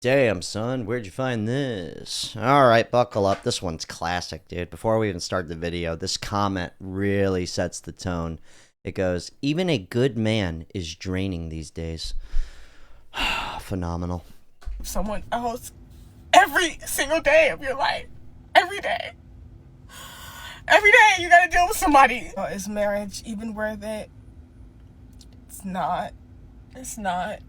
Damn, son, where'd you find this? All right, buckle up. This one's classic, dude. Before we even start the video, this comment really sets the tone. It goes, even a good man is draining these days. Phenomenal. Someone else every single day of your life. Every day. Every day you gotta deal with somebody. Is marriage even worth it? It's not. It's not.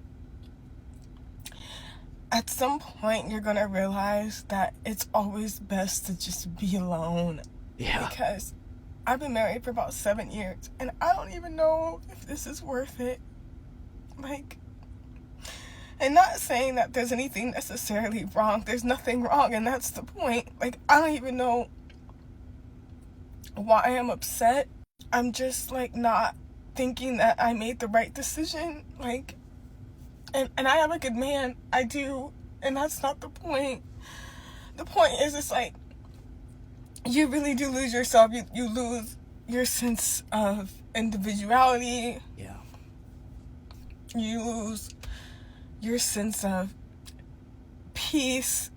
At some point, you're gonna realize that it's always best to just be alone. Yeah. Because I've been married for about 7 years, and I don't even know if this is worth it. Like, and not saying that there's anything necessarily wrong. There's nothing wrong, and that's the point. Like, I don't even know why I'm upset. I'm just, like, not thinking that I made the right decision. Like, and I am a good man. I do. And that's not the point. The point is, it's like, you really do lose yourself. You lose your sense of individuality. Yeah. You lose your sense of peace.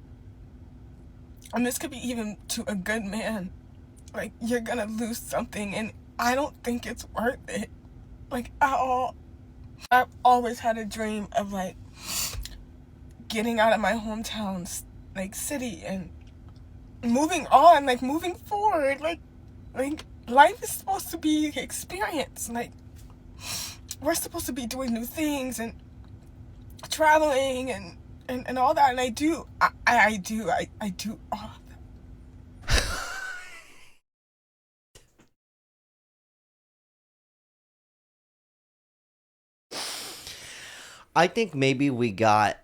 And this could be even to a good man. Like, you're gonna lose something, and I don't think it's worth it. Like, at all. I've always had a dream of, like, getting out of my hometown, like, city, and moving on, like, moving forward. Like life is supposed to be experience. Like, we're supposed to be doing new things and traveling and all that. And I do all of that. I think maybe we got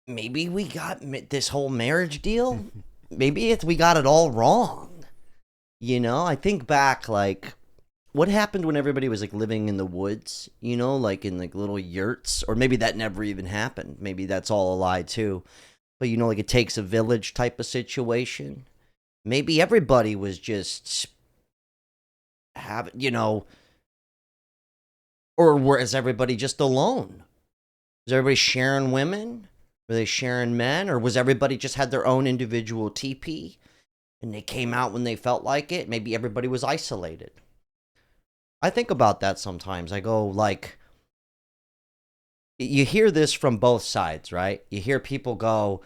this whole marriage deal. Maybe we got it all wrong. You know, I think back, like, what happened when everybody was, like, living in the woods, you know, like in, like, little yurts, or maybe that never even happened. Maybe that's all a lie too. But, you know, like, it takes a village type of situation. Maybe everybody was just or was everybody just alone? Was everybody sharing women? Were they sharing men? Or was everybody just had their own individual TP and they came out when they felt like it? Maybe everybody was isolated. I think about that sometimes. I go, like, you hear this from both sides, right? You hear people go,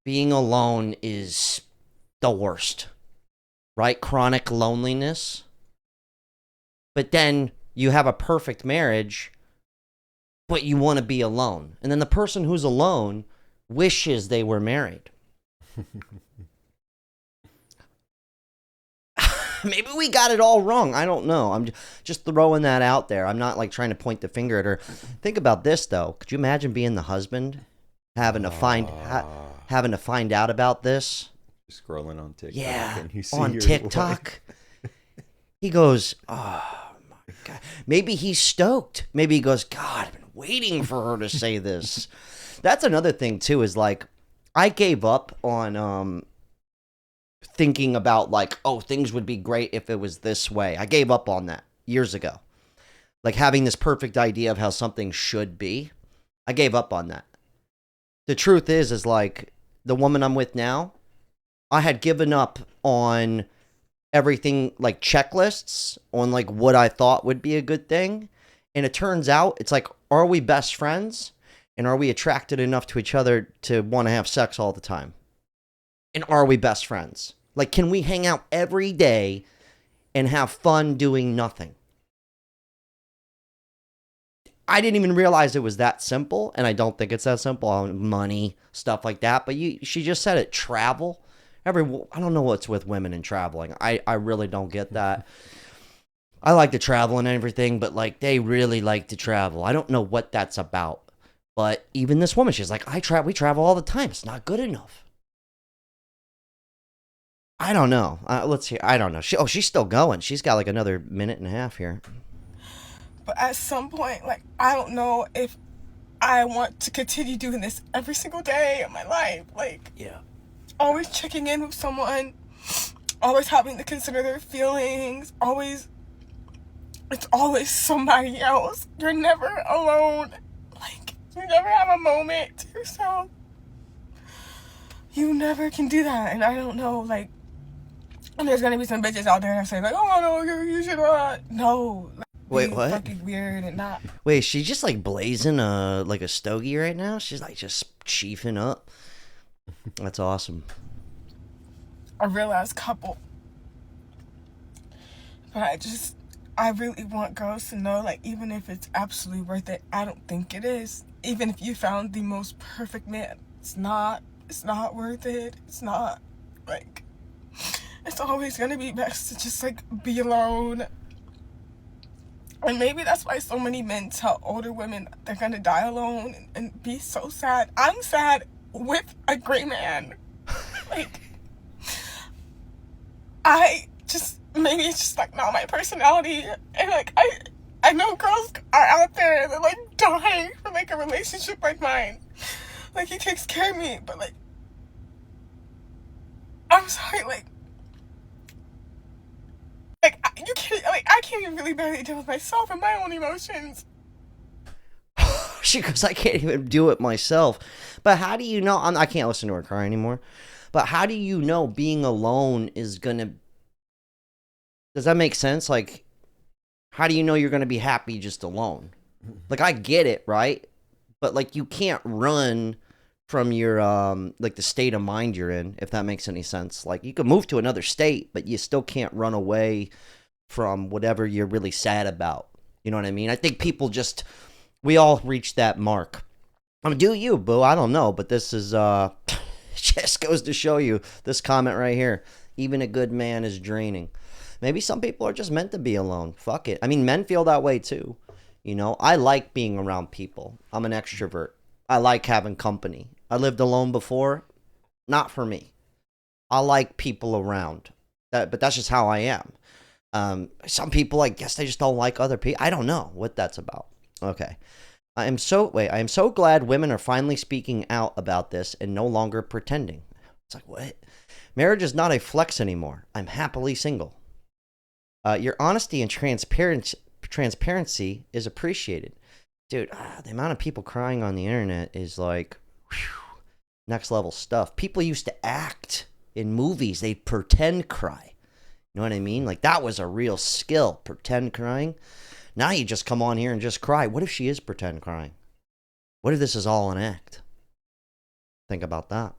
being alone is the worst, right? Chronic loneliness. But then you have a perfect marriage, but you want to be alone. And then the person who's alone wishes they were married. Maybe we got it all wrong. I don't know. I'm just throwing that out there. I'm not, like, trying to point the finger at her. Think about this, though. Could you imagine being the husband, having to find out about this? Scrolling on TikTok. Yeah, and you see on your TikTok. He goes, oh, my God. Maybe he's stoked. Maybe he goes, God, I've been waiting for her to say this. That's another thing, too, is, like, I gave up on thinking about, like, oh, things would be great if it was this way. I gave up on that years ago. Like, having this perfect idea of how something should be. I gave up on that. The truth is like, the woman I'm with now, I had given up on everything, like checklists on, like, what I thought would be a good thing. And it turns out, it's like, are we best friends? And are we attracted enough to each other to want to have sex all the time? And are we best friends? Like, can we hang out every day and have fun doing nothing? I didn't even realize it was that simple, and I don't think it's that simple. Money, stuff like that. But she just said it. Travel. I don't know what's with women and traveling. I really don't get that. I like to travel and everything, but, like, they really like to travel. I don't know what that's about. But even this woman, she's like, we travel all the time. It's not good enough. I don't know. Let's hear. I don't know. She's still going. She's got, like, another minute and a half here. But at some point, like, I don't know if I want to continue doing this every single day of my life. Like, yeah, always checking in with someone, always having to consider their feelings, it's always somebody else. You're never alone. Like, you never have a moment to yourself. You never can do that. And I don't know, like, and there's gonna be some bitches out there that say like, oh no, you should no, like, Wait, be what? fucking weird and not. Wait, she's just like blazing like a stogie right now. She's like just chiefing up. That's awesome. A real ass couple. But I really want girls to know, like, even if it's absolutely worth it, I don't think it is. Even if you found the most perfect man, it's not worth it. It's not, like, it's always gonna be best to just, like, be alone. And maybe that's why so many men tell older women they're gonna die alone and be so sad. I'm sad with a great man. Like, maybe it's just like not my personality. And like, I know girls are out there and they're like dying for like a relationship like mine. Like, he takes care of me, but like, I'm sorry, like you can't, like, I can't even really barely deal with myself and my own emotions. She goes, I can't even do it myself. But how do you know? I can't listen to her cry anymore. But how do you know being alone is going to... Does that make sense? Like, how do you know you're going to be happy just alone? Like, I get it, right? But, like, you can't run from your, like, the state of mind you're in, if that makes any sense. Like, you can move to another state, but you still can't run away from whatever you're really sad about. You know what I mean? I think people just... We all reach that mark. I mean, do you, boo? I don't know, but this is, just goes to show you, this comment right here. Even a good man is draining. Maybe some people are just meant to be alone. Fuck it. I mean, men feel that way too. You know, I like being around people. I'm an extrovert. I like having company. I lived alone before. Not for me. I like people around. But that's just how I am. Some people, I guess they just don't like other people. I don't know what that's about. Okay. I am so glad women are finally speaking out about this and no longer pretending. It's like, what? Marriage is not a flex anymore. I'm happily single. Your honesty and transparency is appreciated. Dude, the amount of people crying on the internet is like, whew, next level stuff. People used to act in movies. They'd pretend cry. You know what I mean? Like, that was a real skill, pretend crying. Now you just come on here and just cry. What if she is pretend crying? What if this is all an act? Think about that.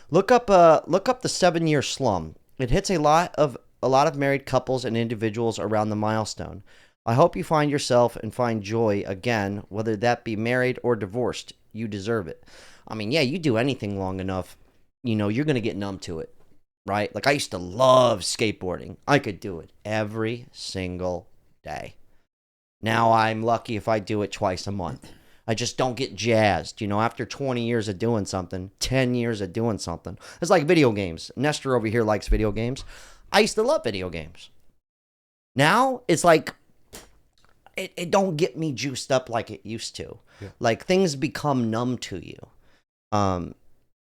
Look up the 7-year slum. It hits a lot of married couples and individuals around the milestone. I hope you find yourself and find joy again, whether that be married or divorced. You deserve it. I mean, yeah, you do anything long enough, you know, you're going to get numb to it, right? Like, I used to love skateboarding. I could do it every single day. Now I'm lucky if I do it twice a month. I just don't get jazzed. You know, after 20 years of doing something, 10 years of doing something. It's like video games. Nestor over here likes video games. I used to love video games. Now it's like, it don't get me juiced up like it used to. Yeah. Like, things become numb to you.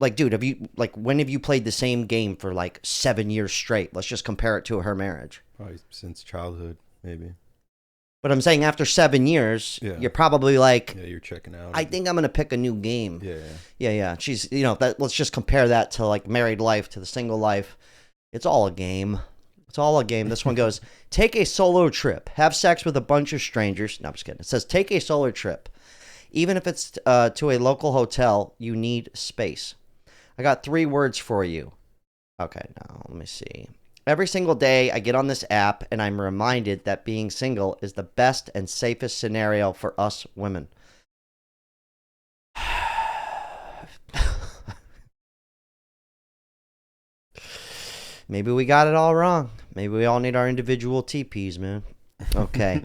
Like, dude, when have you played the same game for like 7 years straight? Let's just compare it to her marriage. Probably since childhood, maybe. But I'm saying after 7 years, yeah, you're probably like, yeah, you're checking out. I think I'm gonna pick a new game. Yeah. She's, you know, let's just compare that to like married life, to the single life. It's all a game. It's all a game. This one goes, take a solo trip. Have sex with a bunch of strangers. No, I'm just kidding. It says, take a solo trip. Even if it's to a local hotel, you need space. I got 3 words for you. Okay, now let me see. Every single day I get on this app and I'm reminded that being single is the best and safest scenario for us women. Maybe we got it all wrong. Maybe we all need our individual TPs, man. Okay.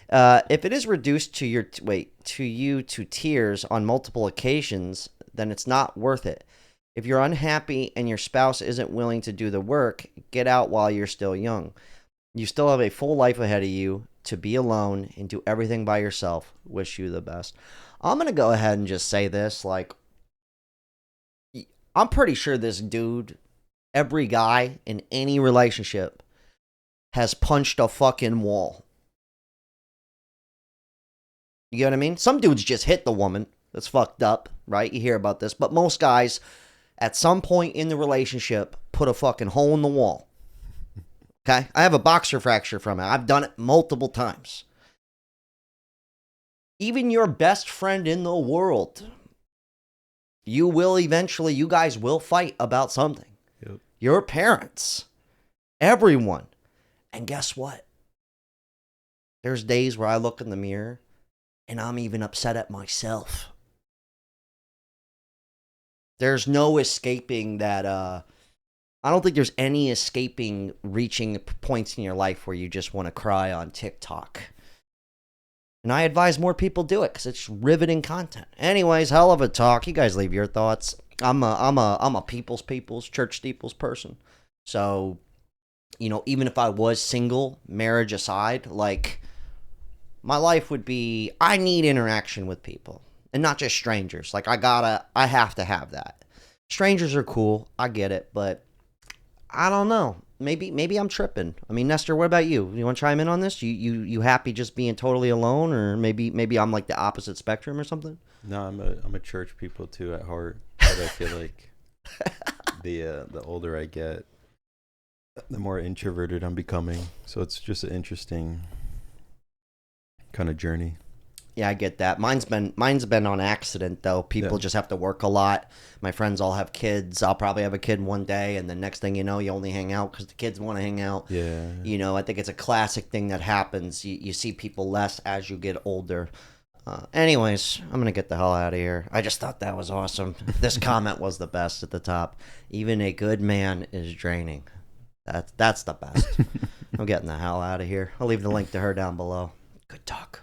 If it is reduced to you to tears on multiple occasions, then it's not worth it. If you're unhappy and your spouse isn't willing to do the work, get out while you're still young. You still have a full life ahead of you to be alone and do everything by yourself. Wish you the best. I'm going to go ahead and just say this. Like, I'm pretty sure this dude, every guy in any relationship, has punched a fucking wall. You get what I mean? Some dudes just hit the woman. That's fucked up, right? You hear about this. But most guys, at some point in the relationship, put a fucking hole in the wall. Okay? I have a boxer fracture from it. I've done it multiple times. Even your best friend in the world, you guys will fight about something. Yep. Your parents, everyone. And guess what? There's days where I look in the mirror and I'm even upset at myself. There's no escaping that. I don't think there's any escaping reaching points in your life where you just want to cry on TikTok. And I advise more people do it because it's riveting content. Anyways, hell of a talk. You guys leave your thoughts. I'm a people's church steeples person. So, even if I was single, marriage aside, like, my life would be, I need interaction with people. And not just strangers. Like, I have to have that. Strangers are cool. I get it. But I don't know. Maybe I'm tripping. I mean, Nestor, what about you? You want to chime in on this? You happy just being totally alone? Or maybe I'm like the opposite spectrum or something? No, I'm a church people too at heart. But I feel like the older I get, the more introverted I'm becoming. So it's just an interesting kind of journey. Yeah, I get that. Mine's been on accident though. People just have to work a lot. My friends all have kids. I'll probably have a kid one day, and the next thing you know, you only hang out because the kids want to hang out. Yeah. I think it's a classic thing that happens. You see people less as you get older. Anyways, I'm gonna get the hell out of here. I just thought that was awesome. This comment was the best at the top. Even a good man is draining. That's the best. I'm getting the hell out of here. I'll leave the link to her down below. Good talk.